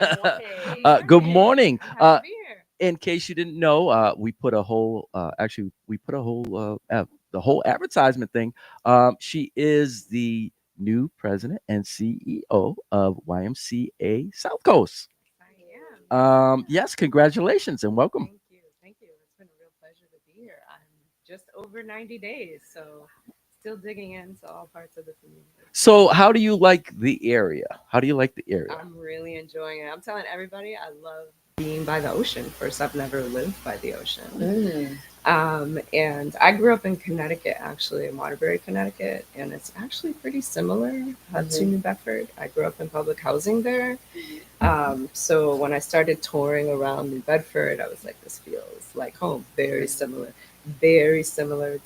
Good Good morning. morning. I'm happy to be here. In case you didn't know, we put a whole, actually, we put a whole, the whole advertisement thing. She is the new president and CEO of YMCA South Coast. I am. Yeah. Yes, congratulations and welcome. Thank you. Thank you. It's been a real pleasure to be here. I'm just over 90 days, so still digging into all parts of the community. So, how do you like the area? How do you like the area? I'm really enjoying it. I'm telling everybody I love being by the ocean. First, I've never lived by the ocean. Mm. And I grew up in Connecticut, actually, in Waterbury, Connecticut, and it's actually pretty similar to Mhm. New Bedford. I grew up in public housing there. So when I started touring around New Bedford, I was like, this feels like home. Very similar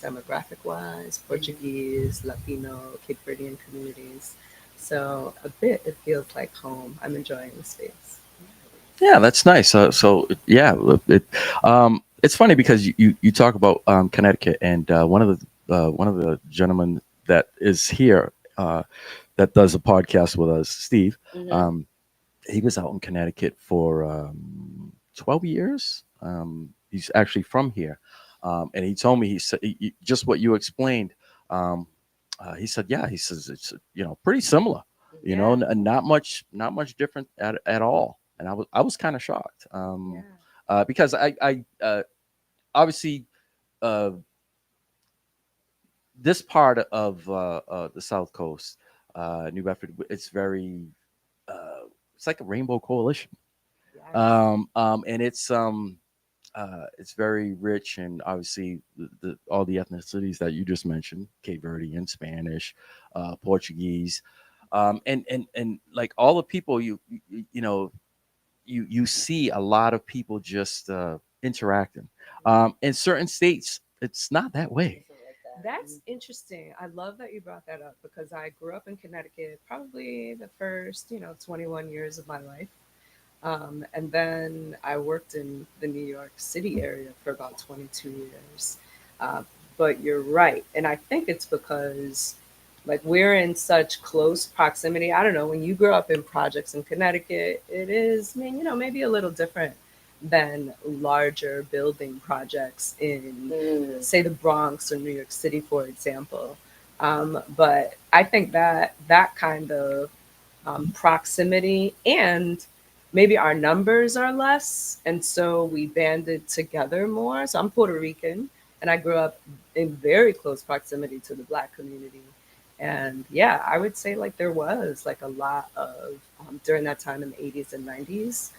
demographic wise, Portuguese, Latino, Cape Verdean communities. So a bit, it feels like home. I'm enjoying the space. Yeah, that's nice. Yeah, it's funny because you talk about Connecticut, and one of the gentlemen that is here that does a podcast with us, Steve. Mhm. Um, he was out in Connecticut for 12 years. He's actually from here, and he told me he said just what you explained. Um, he said, yeah, he says it's pretty similar, Yeah, not much different at all. And I was kind of shocked yeah. because I obviously uh, this part of the South Coast, New Bedford, it's very it's like a rainbow coalition, Yes. and it's very rich, and obviously all the ethnicities that you just mentioned: Cape Verdean, Spanish, Portuguese, and like all the people you know you see a lot of people just interacting. In certain states, it's not that way. Something like that. That's interesting. I love that you brought that up because I grew up in Connecticut probably the first, 21 years of my life. And then I worked in the New York City area for about 22 years. Uh, but you're right. And I think it's because, like, we're in such close proximity. I don't know, when you grow up in projects in Connecticut, it is, I mean, maybe a little different than larger building projects in, Mm. say, the Bronx or New York City, for example. But I think that kind of proximity, and maybe our numbers are less, and so we banded together more. So I'm Puerto Rican, and I grew up in very close proximity to the Black community. And yeah, I would say like there was like a lot of during that time in the 80s and 90s,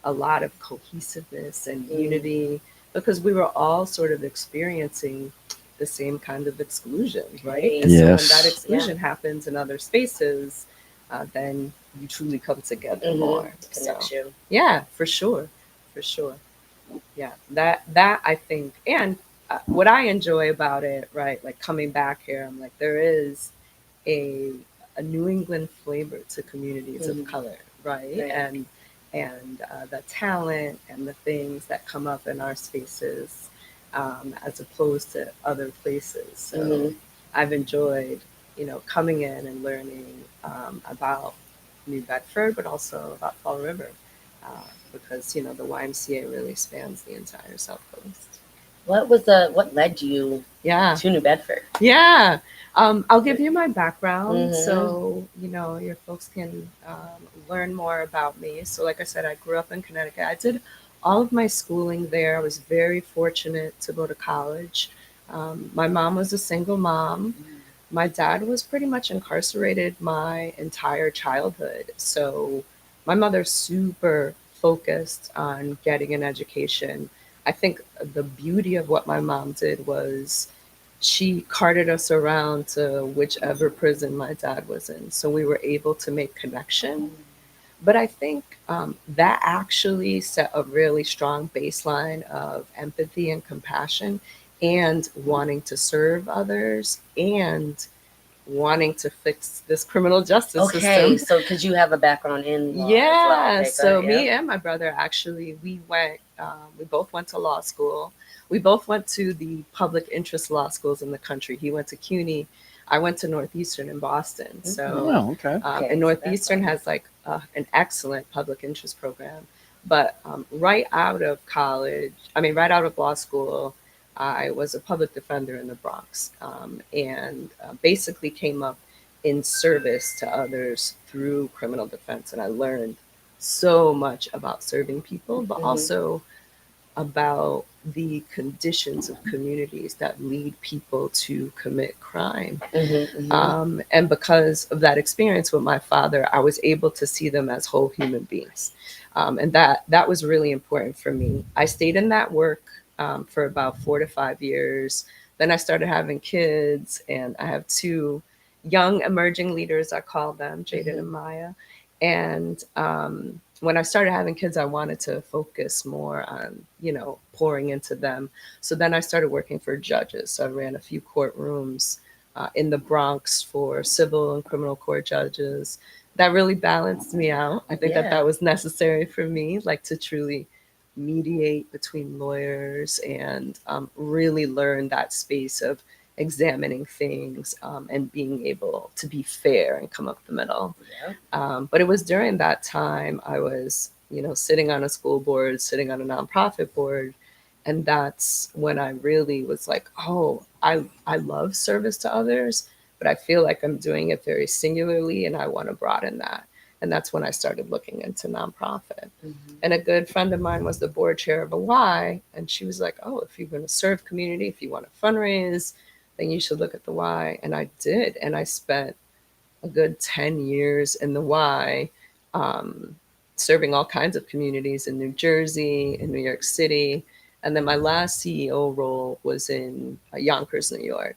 a lot of cohesiveness and Mm. unity because we were all sort of experiencing the same kind of exclusion, right? Right. And so when that Yes. Yeah. exclusion happens in other spaces, then you truly come together Mhm. more. So Connects you. yeah, for sure, for sure. Yeah, that I think, and what I enjoy about it, right? Like coming back here, I'm like there is a a New England flavor to communities of Mhm. color, right? Right. And the talent and the things that come up in our spaces, as opposed to other places. So Mhm. I've enjoyed, coming in and learning about New Bedford, but also about Fall River, because the YMCA really spans the entire South Coast. What led you Yeah, to New Bedford? yeah. I'll give you my background Mhm. so your folks can learn more about me. So, like I said, I grew up in Connecticut. I did all of my schooling there. I was very fortunate to go to college. My mom was a single mom. My dad was pretty much incarcerated my entire childhood. So, my mother's super focused on getting an education. I think the beauty of what my mom did was she carted us around to whichever prison my dad was in. So we were able to make connection. But I think that actually set a really strong baseline of empathy and compassion and wanting to serve others and wanting to fix this criminal justice Okay, system. so because you have a background in law as well. Yeah, Okay, so good. me Yep. and my brother actually we both went to law school. We both went to the public interest law schools in the country. He went to CUNY. I went to Northeastern in Boston. So, Oh, okay. Okay, and so that's Northeastern fun. has like an excellent public interest program. But right out of college, I mean, right out of law school, I was a public defender in the Bronx, and basically came up in service to others through criminal defense. And I learned so much about serving people, but Mm-hmm. also about the conditions of communities that lead people to commit crime. Mm-hmm. Mm-hmm. And because of that experience with my father, I was able to see them as whole human beings. And that was really important for me. I stayed in that work for about 4 to 5 years. Then I started having kids, and I have two young emerging leaders, I call them, Jaden Mm-hmm. and Maya. And when I started having kids, I wanted to focus more on, pouring into them. So then I started working for judges. So I ran a few courtrooms in the Bronx for civil and criminal court judges. That really balanced me out. I think that Yeah. that was necessary for me, like to truly mediate between lawyers and really learn that space of examining things and being able to be fair and come up the middle. Yeah. But it was during that time I was, sitting on a school board, sitting on a nonprofit board, and that's when I really was like, oh, I love service to others, but I feel like I'm doing it very singularly, and I want to broaden that. And that's when I started looking into nonprofit. Mm-hmm. And a good friend of mine was the board chair of a Y, and she was like, oh, if you're going to serve community, if you want to fundraise, then you should look at the Y. And I did, and I spent a good 10 years in the Y, um, serving all kinds of communities in New Jersey, in New York City. And then my last CEO role was in Yonkers, New York.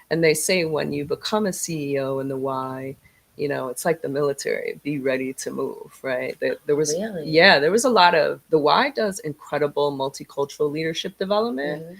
And they say when you become a CEO in the Y, it's like the military, be ready to move, right? There was, Really? yeah, there was a lot of, the Y does incredible multicultural leadership development,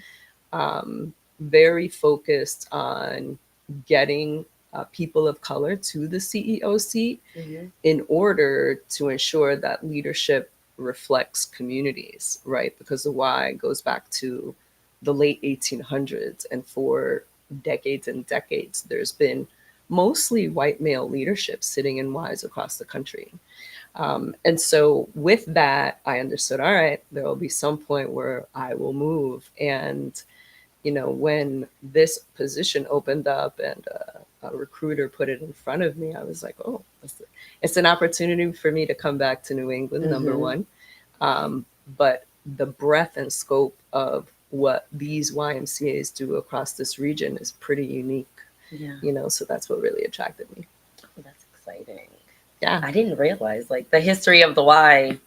Mm-hmm. very focused on getting people of color to the CEO seat Mm-hmm. in order to ensure that leadership reflects communities, right? Because the Y goes back to the late 1800s, and for decades and decades, there's been mostly white male leadership sitting in Ys across the country. And so, with that, I understood, all right, there will be some point where I will move. And when this position opened up and a recruiter put it in front of me, I was like, oh, it's an opportunity for me to come back to New England, number Mm-hmm. one. Um, but the breadth and scope of what these YMCAs do across this region is pretty unique, Yeah. so that's what really attracted me. Oh, that's exciting. Yeah. I didn't realize like the history of the Y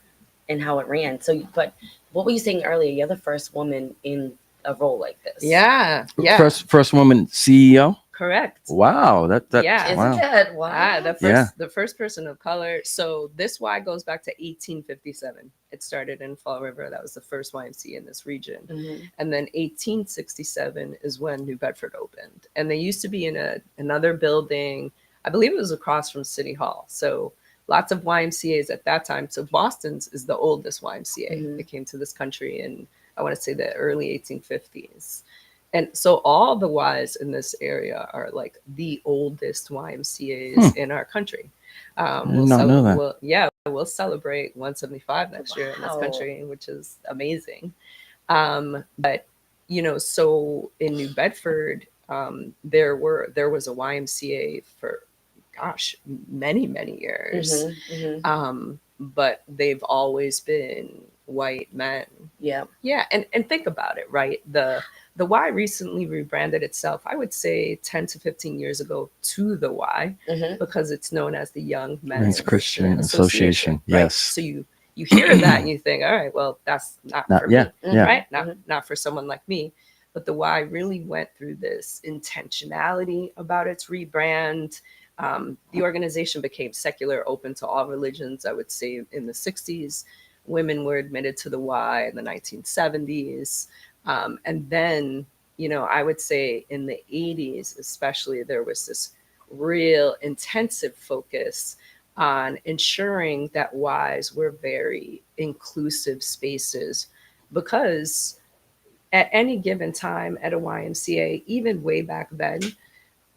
and how it ran. So, but what were you saying earlier? You're the first woman in a role like this. Yeah. Yeah. First woman CEO. Correct. Wow, that Yeah. Isn't wow. that wow? The Yeah. first person of color. So this Y goes back to 1857. It started in Fall River. That was the first YMCA in this region. Mm-hmm. And then 1867 is when New Bedford opened. And they used to be in another building. I believe it was across from City Hall. So lots of YMCAs at that time. So Boston's is the oldest YMCA. Mm-hmm. It came to this country in, I want to say, the early 1850s. And so all the Ys in this area are like the oldest YMCAs in our country. I did not know that. We'll celebrate 175 next year in this Wow. country, which is amazing. But so in New Bedford, there was a YMCA for, gosh, many years. Mm-hmm. Mm-hmm. But they've always been white men. Yeah. Yeah, and think about it, right? The Y recently rebranded itself, I would say 10 to 15 years ago, to the Y, Mm-hmm. because it's known as the Young Men's Men's Christian Association, Association. right? Yes. So you hear that and you think, all right, well, that's not Not, for yeah. me, Yeah. right? Not Mm-hmm. not for someone like me. But the Y really went through this intentionality about its rebrand. The organization became secular, open to all religions, I would say, in the 60s. Women were admitted to the Y in the 1970s. And then, I would say in the 80s, especially, there was this real intensive focus on ensuring that Ys were very inclusive spaces, because at any given time at a YMCA, even way back then,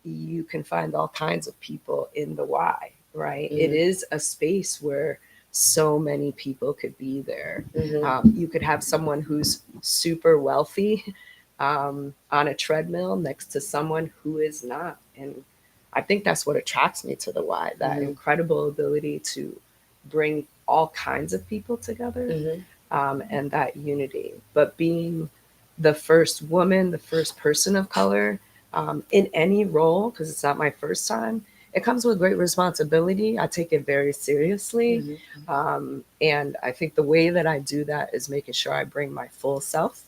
you can find all kinds of people in the Y, right? It Mhm. is a space where so many people could be there. Mhm. You could have someone who's super wealthy on a treadmill next to someone who is not. And I think that's what attracts me to the Y, that Mhm. incredible ability to bring all kinds of people together, Mhm. and that unity. But being the first woman, the first person of color in any role, because it's not my first time, it comes with great responsibility. I take it very seriously. Mhm. And I think the way that I do that is making sure I bring my full self.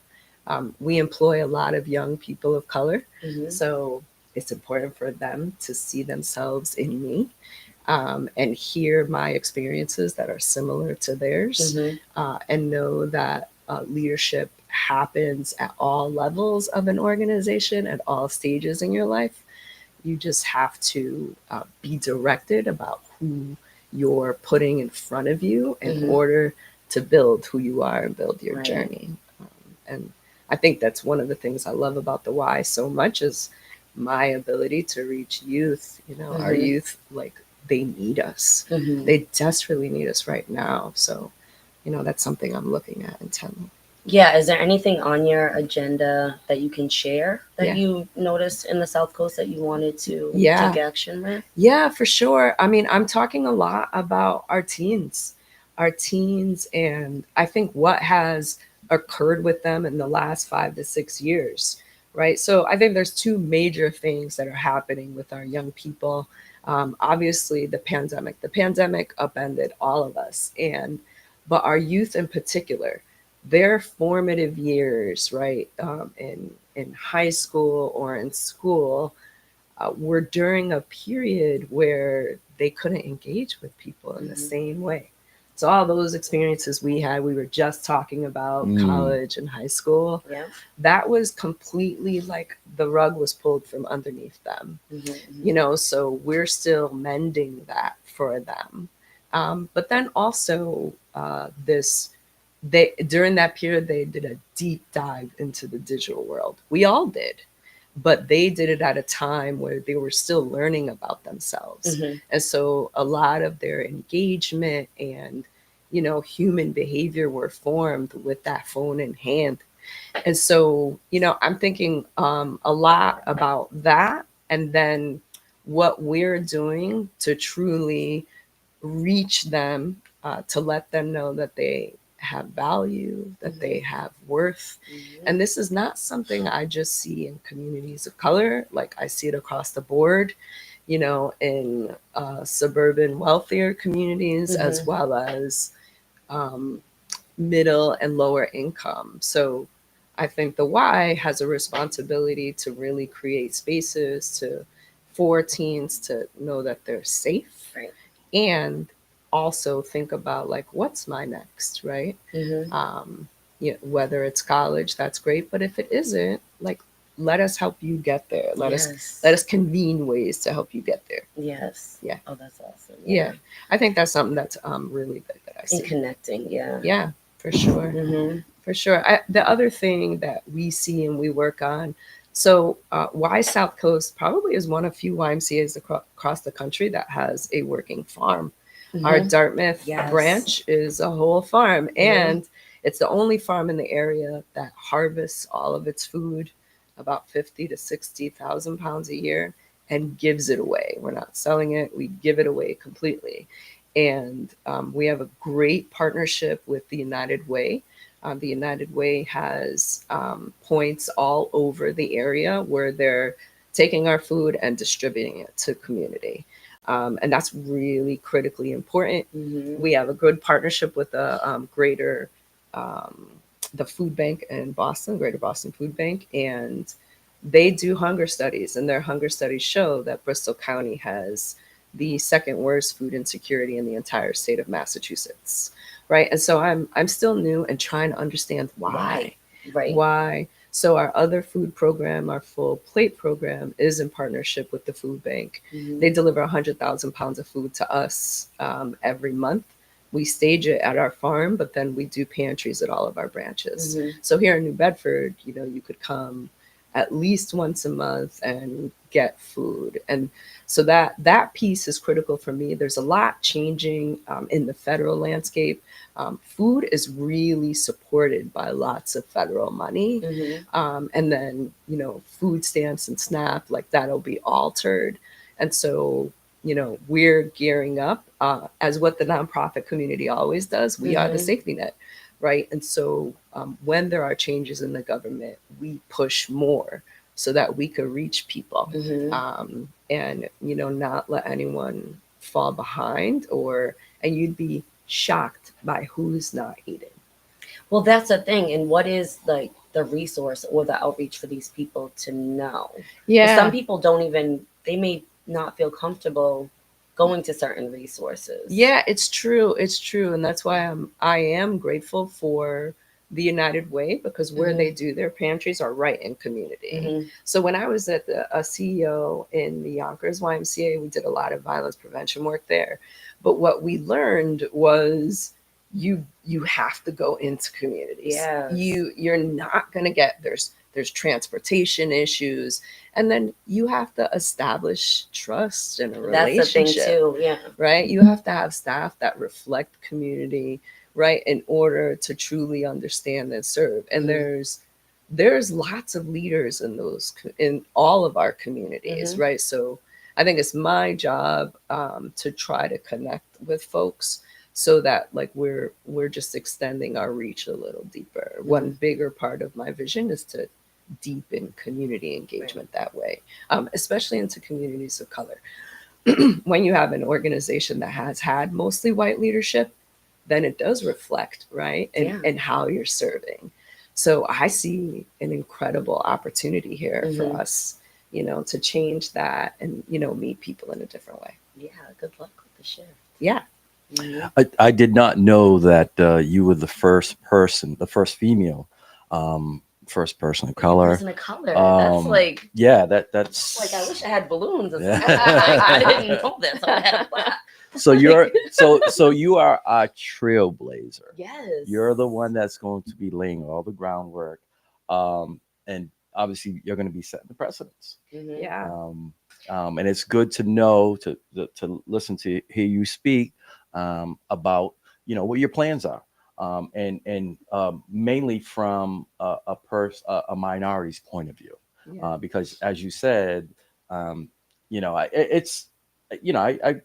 We employ a lot of young people of color, Mhm. so it's important for them to see themselves in me, and hear my experiences that are similar to theirs, Mhm. and know that leadership happens at all levels of an organization, at all stages in your life. You just have to be directed about who you're putting in front of you in Mhm. order to build who you are and build your Right. journey. And I think that's one of the things I love about the Y so much is my ability to reach youth. You know, our Mhm. youth, like, they need us. Mhm. They desperately need us right now. So, that's something I'm looking at intently. Yeah, is there anything on your agenda that you can share that Yeah. you noticed in the South Coast that you wanted to Yeah. take action with? Yeah, for sure. I mean, I'm talking a lot about our teens, and I think what has occurred with them in the last 5 to 6 years, right? So I think there's two major things that are happening with our young people. Obviously, the pandemic. The pandemic upended all of us, but our youth in particular, their formative years, right, in high school or in school, were during a period where they couldn't engage with people in the Mhm. same way. So all those experiences we had, we were just talking about Mm. college and high school. Yeah. That was completely like the rug was pulled from underneath them, Mhm. so we're still mending that for them. But then also, this they during that period they did a deep dive into the digital world. We all did, but they did it at a time where they were still learning about themselves. Mhm. And so a lot of their engagement and, human behavior were formed with that phone in hand. And so, I'm thinking a lot about that, and then what we're doing to truly reach them, to let them know that they have value, that Mhm. they have worth. Mhm. And this is not something I just see in communities of color. Like, I see it across the board, in suburban, wealthier communities, as Mhm. well as um, middle and lower income. So I think the Y has a responsibility to really create spaces for teens to know that they're safe, Right. and also think about, like, what's my next, right? Mhm. um whether it's college, that's great, but if it isn't, like, let us help you get there. Let Yes. us convene ways to help you get there. Yes. Yeah. Oh, that's awesome. Yeah, Yeah. I think that's something that's really big that I And see. connecting. Yeah. Yeah, for sure. Mhm. For sure. The other thing that we see and we work on, so Y South Coast probably is one of few YMCA's across the country that has a working farm. Our Mhm. Dartmouth Yes. branch is a whole farm, Mhm. and it's the only farm in the area that harvests all of its food, about 50 to 60,000 pounds a year, and gives it away. We're not selling it; we give it away completely. And we have a great partnership with the United Way. The United Way has points all over the area where they're taking our food and distributing it to community. And that's really critically important. Mhm. We have a good partnership with um, the food bank in Boston, Greater Boston Food Bank, and they do hunger studies, and their hunger studies show that Bristol County has the second worst food insecurity in the entire state of Massachusetts, right? And so I'm still new and trying to understand Why? why. Right. Why? So our other food program, our full plate program, is in partnership with the food bank. Mhm. They deliver 100,000 pounds of food to us every month. We stage it at our farm, but then we do pantries at all of our branches. Mhm. So here in New Bedford, you could come at least once a month and get food. And so that piece is critical for me. There's a lot changing in the federal landscape. Food is really supported by lots of federal money. Hmm. And then, food stamps and SNAP, like that'll be altered. And so, we're gearing up as what the nonprofit community always does. We are the Hmm. safety net, right? And so when there are changes in the government, we push more so that we could reach people, Hmm. and, not let anyone fall behind, and you'd be shocked by who's not eating. Well, that's the thing. And what is like the resource or the outreach for these people to know? Because some Yeah. people don't even, they may not feel comfortable going to certain resources. Yeah, it's true. It's true. And that's why I am grateful for the United Way, because where Hmm. they do their pantries are right in community. Hmm. So when I was at a CEO in the Yonkers YMCA, we did a lot of violence prevention work there. But what we learned was you have to go into communities. Yes. You're not going to get there's transportation issues, and then you have to establish trust in a That's the thing relationship, too. Yeah. right? You have to have staff that reflect community, right, in order to truly understand and serve. And Mhm. there's lots of leaders in in all of our communities, Mhm. right? So I think it's my job to try to connect with folks so that like we're just extending our reach a little deeper. One Mhm. bigger part of my vision is to deepen community engagement that way, especially into communities of color. When you have an organization that has had mostly white leadership, then it does reflect, right? Yeah. And how you're serving. So I see an incredible opportunity here for Mhm. us, to change that and, meet people in a different way. Yeah. Good luck with the shift. Yeah. Mhm. I did not know that you were the first person, the first female, um, first person of Yeah, color. person of color. That's like, Yeah, I that's. wish I had balloons or something. Like, I didn't know this. I would have had a clap. So you're so you are a trailblazer. Yes. You're the one that's going to be laying all the groundwork, and obviously you're going to be setting the precedents. Mhm. Yeah. And it's good to know to listen to hear you speak about what your plans are, and mainly from a minority's point of view, Yeah. because as you said, um, it's I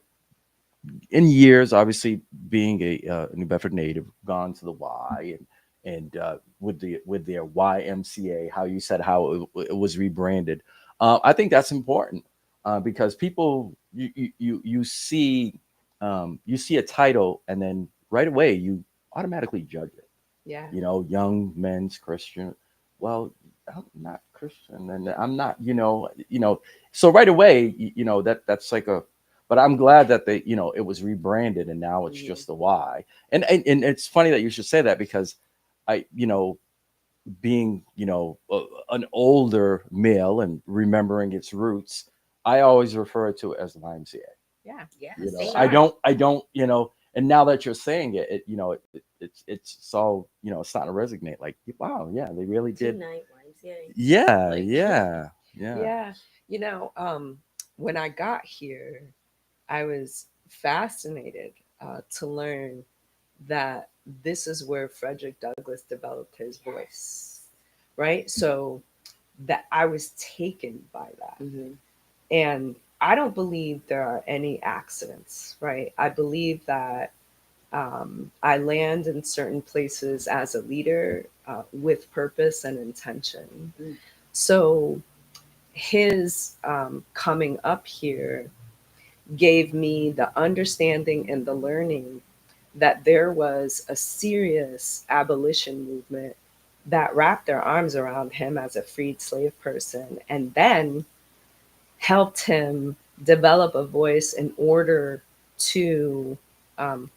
in years, obviously being a New Bedford native, gone to the Y and with their YMCA, how you said how it was rebranded. I think that's important because people you see a title and then right away you automatically judge it. Yeah. Young men's Christian. Well, I'm not Christian, and I'm not. So right away, that's like a. But I'm glad that it was rebranded and now it's Mhm. just the Y. And it's funny that you should say that because I, being an older male and remembering its roots, I always refer to it as the YMCA. Yeah. Yeah. I Same. don't, and now that you're saying it, it's all, it's starting to resonate. Like, wow, yeah, they really did. Tonight, YMCA. Yeah, Like, yeah, yeah. Yeah. You know, when I got here, I was fascinated to learn that this is where Frederick Douglass developed his voice, right? So that I was taken by that. mhm. And I don't believe there are any accidents, right? I believe that I land in certain places as a leader with purpose and intention. Mm. So his coming up here gave me the understanding and the learning that there was a serious abolition movement that wrapped their arms around him as a freed slave person and then helped him develop a voice in order to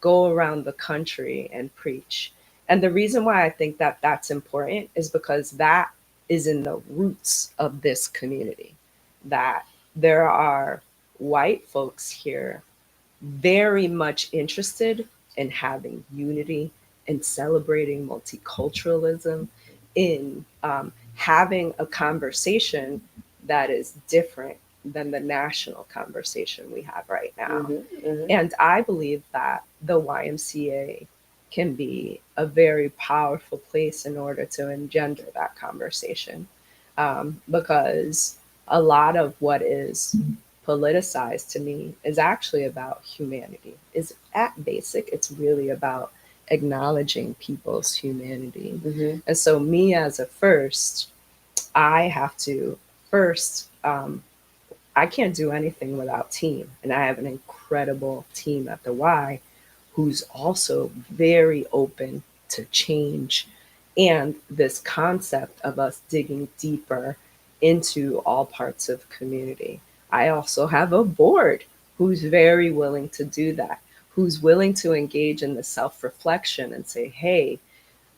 go around the country and preach. And the reason why I think that that's important is because that is in the roots of this community, that there are white folks here very much interested in having unity and celebrating multiculturalism in having a conversation that is different than the national conversation we have right now. And I believe that the YMCA can be a very powerful place in order to engender that conversation. Because a lot of what is politicized to me is actually about humanity. Is at basic, it's really about acknowledging people's humanity. And so, me as a first, I have to first, I can't do anything without team. And I have an incredible team at the Y who's also very open to change and this concept of us digging deeper into all parts of community. I also have a board who's very willing to do that, who's willing to engage in the self reflection and say, hey,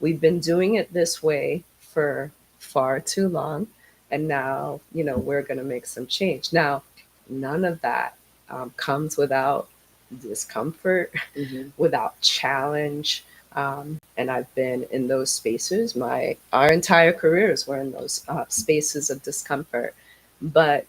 we've been doing it this way for far too long, and now we're going to make some change. Now, none of that comes without discomfort, without challenge. And I've been in those spaces. Our entire careers were in those spaces of discomfort. But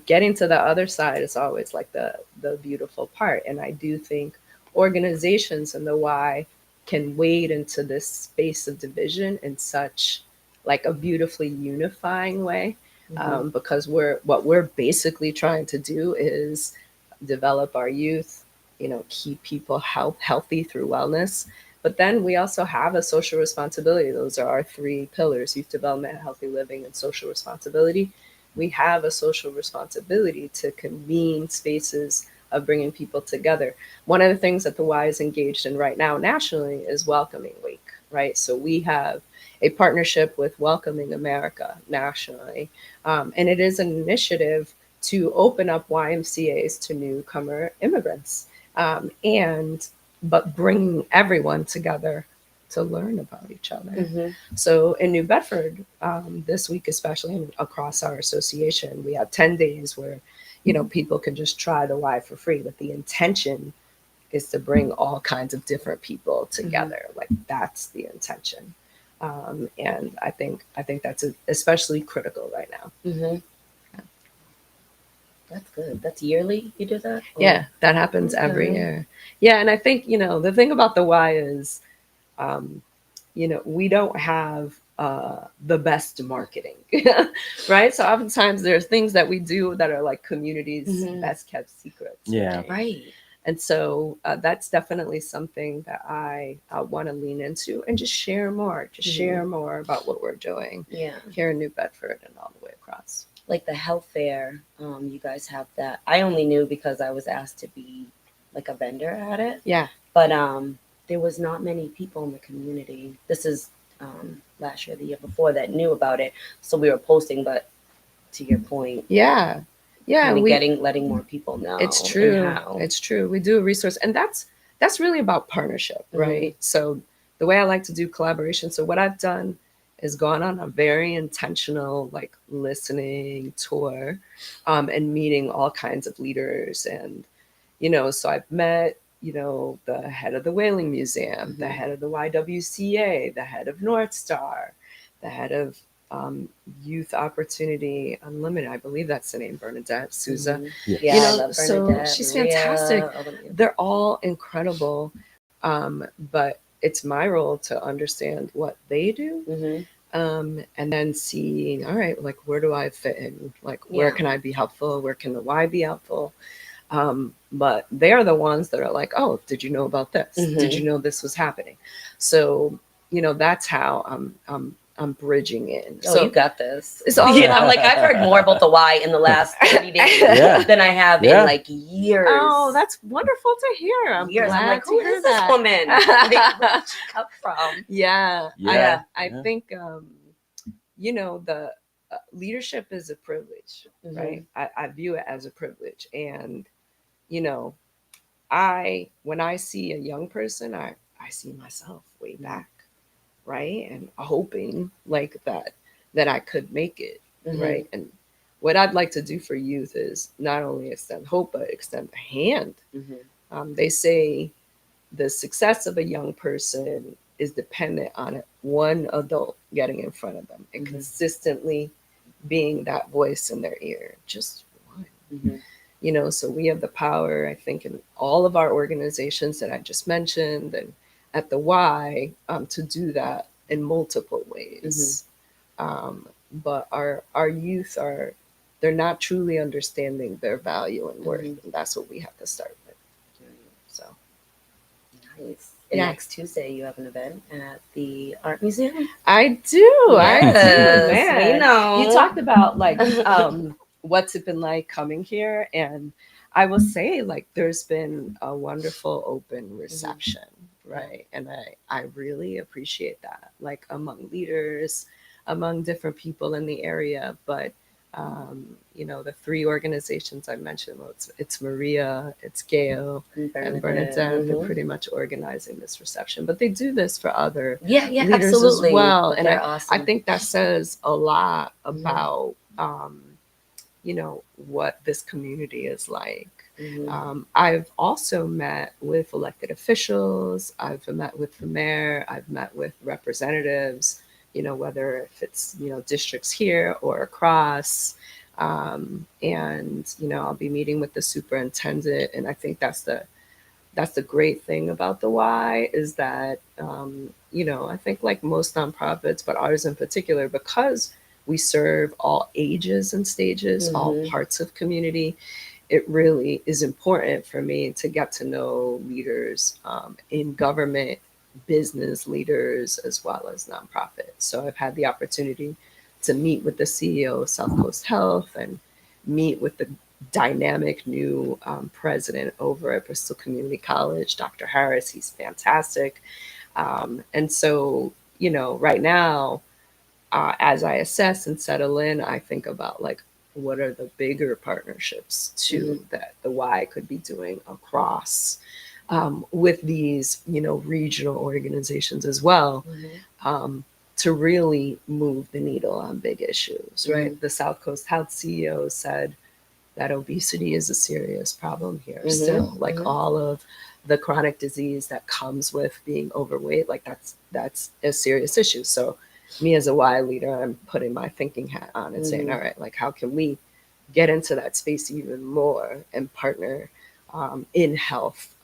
getting to the other side is always like the beautiful part. And I do think organizations and the why can wade into this space of division in such like a beautifully unifying way. Because what we're basically trying to do is develop our youth, keep people healthy through wellness. But then we also have a social responsibility. Those are our three pillars: youth development, healthy living, and social responsibility. We have a social responsibility to convene spaces of bringing people together. One of the things that the Y is engaged in right now nationally is Welcoming Week, right? So we have a partnership with Welcoming America nationally. And it is an initiative to open up YMCAs to newcomer immigrants, but bringing everyone together to learn about each other. So in New Bedford, this week especially, and across our association, we have 10 days where people can just try the Y for free, but the intention is to bring all kinds of different people together. Like, that's the intention. And I think that's especially critical right now. That's good. That's yearly you do that? Yeah, that happens every year. Yeah, and I think, the thing about the Y is, we don't have the best marketing, right? So oftentimes there's things that we do that are like communities' best kept secrets. Yeah. Right. And so that's definitely something that I want to lean into and just share more, share more about what we're doing here in New Bedford and all the way across. Like the health fair, you guys have that. I only knew because I was asked to be like a vendor at it. Yeah. But there was not many people in the community. This is last year, the year before, that knew about it. So we were posting, but to your point, yeah, kind of letting more people know. It's true. How. It's true. We do a resource, and that's really about partnership, right? So the way I like to do collaboration. So what I've done is gone on a very intentional like listening tour, and meeting all kinds of leaders, and so I've met the head of the Whaling Museum, the head of the YWCA, the head of North Star, the head of Youth Opportunity Unlimited. I believe that's the name, Bernadette Souza. Yes. Yeah, I love Bernadette. So she's fantastic. They're all incredible. But it's my role to understand what they do. And then see, all right, like, where do I fit in? Like, where can I be helpful? Where can the Y be helpful? But they're the ones that are like, oh, did you know about this? Did you know this was happening? So, that's how I'm bridging in. Oh, so you got this. It's all I'm like, I've heard more about the Y in the last 30 days than I have in like years. Oh, that's wonderful to hear. I'm glad I'm like, to who hear is this that. woman? Like, where'd she come from? I think the leadership is a privilege, right? I view it as a privilege, and when I see a young person, I see myself way back, right? And hoping like that I could make it, right? And what I'd like to do for youth is not only extend hope, but extend a hand. They say the success of a young person is dependent on one adult getting in front of them and Mhm. consistently being that voice in their ear. Just one. Mhm. So we have the power, I think, in all of our organizations that I just mentioned and at the Y, to do that in multiple Mhm. ways. Um, but our youth they're not truly understanding their value and worth, Mhm. and that's what we have to start with. So Nice. And yeah, next Tuesday, you have an event at the art museum. I do, Yes, we man. You know. talked about like what's it been like coming here, and I will say like there's been a wonderful open reception, right? And I really appreciate that, like among leaders, among different people in the area. But the three organizations I mentioned, well, it's Maria, it's Gail, and Bernadette. They're Mhm. pretty much organizing this reception, but they do this for other Yeah, yeah, leaders as absolutely. well. But And they're I awesome. think that says a lot Mhm. about, what this community is like. Mhm. I've also met with elected officials, I've met with the mayor, I've met with representatives, whether if it's, districts here or across. And, I'll be meeting with the superintendent. And I think that's the great thing about the Y is that I think like most nonprofits, but ours in particular, because we serve all ages and stages, all Mhm. parts of community, it really is important for me to get to know leaders in government, business leaders, as well as nonprofits. So I've had the opportunity to meet with the CEO of South Coast Health and meet with the dynamic new president over at Bristol Community College, Dr. Harris. He's fantastic. And so, right now, as I assess and settle in, I think about like what are the bigger partnerships too Mhm. that the Y could be doing across with these, regional organizations as well, Mhm. um, to really move the needle on big issues, right? Mhm. The South Coast Health CEO said that obesity is a serious problem here Mhm. still. Like Mhm. all of the chronic disease that comes with being overweight, like that's a serious issue. So me as a Y leader, I'm putting my thinking hat on and saying, Mhm. all right, like how can we get into that space even more and partner in health?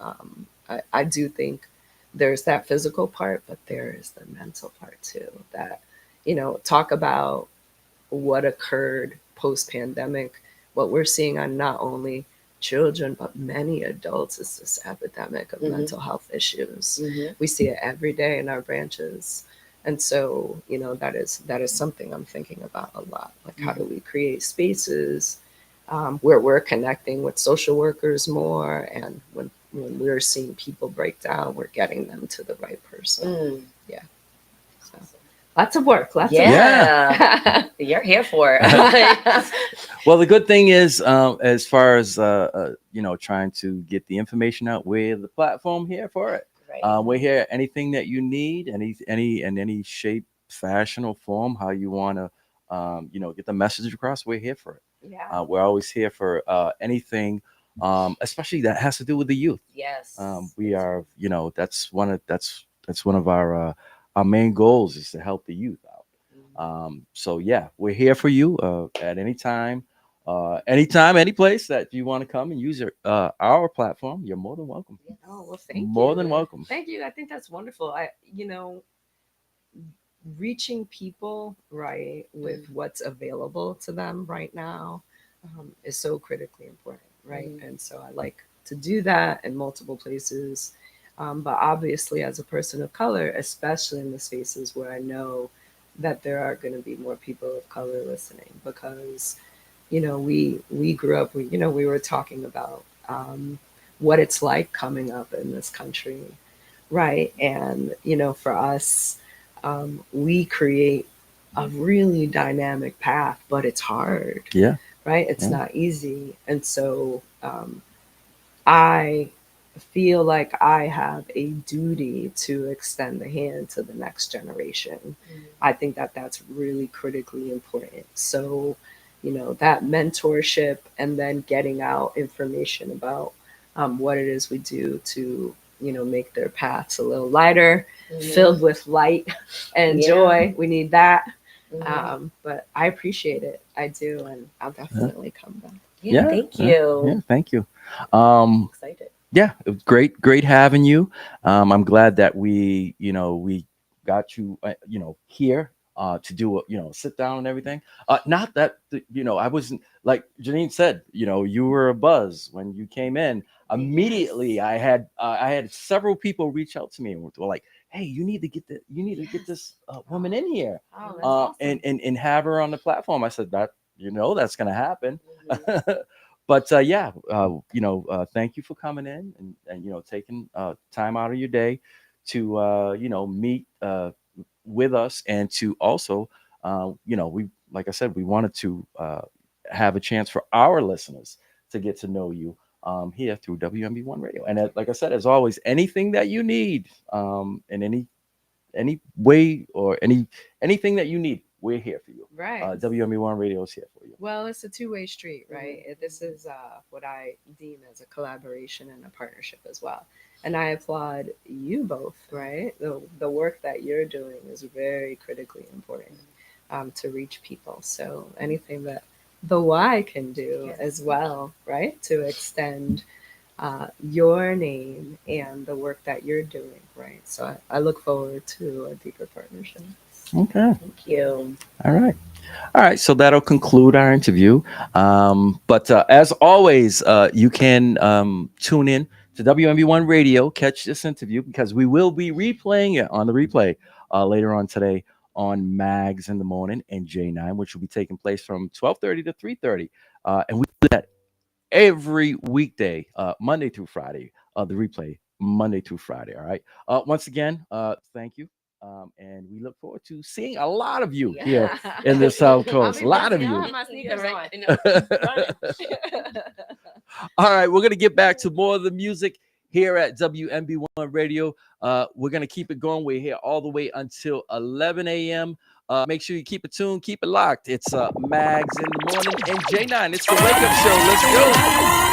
I do think there's that physical part, but there is the mental part too. That talk about what occurred post pandemic, what we're seeing on not only children but many adults is this epidemic of Mhm. mental health issues. Mhm. We see it every day in our branches. And so, that is something I'm thinking about a lot. Like how do Mhm. we create spaces where we're connecting with social workers more, and when we're seeing people break down, we're getting them to the right person. Mm. Yeah. So lots of work, lots of work. Yeah. Yeah, you're here for it. Well, the good thing is, as far as trying to get the information out, we're the platform here for it. Right. We're here. Anything that you need, any in any shape, fashion, or form, how you want to, get the message across, we're here for it. Yeah. We're always here for anything, especially that has to do with the youth. Yes. We are, that's one of our main goals is to help the youth out. So yeah, we're here for you at any time, anytime, any place that you want to come and use our platform. You're more than welcome. Oh, well, thank More you. than welcome. Thank you. I think that's wonderful. Reaching people, right, with Mhm. what's available to them right now is so critically important, right? Mhm. And so I like to do that in multiple places. But obviously, as a person of color, especially in the spaces where I know that there are going to be more people of color listening, because we grew up. We were talking about what it's like coming up in this country, right? And for us, we create a really dynamic path, but it's hard, Yeah, right? It's yeah, not easy, and so I feel like I have a duty to extend the hand to the next generation. I think that that's really critically important. So, that mentorship and then getting out information about what it is we do to make their paths a little lighter, Mhm. filled with light and Yeah. joy. We need that. Mhm. But I appreciate it. I do, and I'll Yeah, definitely come back. Yeah. yeah, Thank yeah, yeah. you. Thank you. I'm Um, excited. yeah, it was great having you. I'm glad that we got you, here to do a, sit down and everything. Not that, I wasn't, like Janine said, you were a buzz when you came in. Yes. Immediately, I had several people reach out to me and were like, "Hey, you need to get Yes. this woman in here, Oh, that's awesome. and have her on the platform." I said that that's gonna happen. Mhm. But yeah, thank you for coming in and taking time out of your day to meet with us, and to also we, like I said, we wanted to have a chance for our listeners to get to know you here through WMB1 Radio. And like I said, as always, anything that you need, in any way, or anything that you need, we're here for you. Right. WMB1 Radio is here for you. Well, it's a two-way street, right? Mhm. This is what I deem as a collaboration and a partnership as well. And I applaud you both, right? The work that you're doing is very critically important to reach people. So anything that the Y can do Yes. as well, right? To extend your name and the work that you're doing, right? So I look forward to a deeper partnership. Okay. Thank you. All right. All right, so that'll conclude our interview. But as always, you can tune in to WMB1 Radio, catch this interview, because we will be replaying it on the replay later on today on Mags in the Morning and J9, which will be taking place from 12:30 to 3:30. And we do that every weekday, Monday through Friday. The replay Monday through Friday. All right. Once again, thank you, and we look forward to seeing a lot of you here in the South I'll Coast. be A lot of busy. I'll you. have my Yeah, sneakers right. on. I know. Running. All right, we're gonna get back to more of the music here at WMB1 Radio. We're gonna keep it going. We're here all the way until 11 a.m. Make sure you keep it tuned, keep it locked. It's Mags in the Morning and J9. It's the Wake Up Show. Let's go.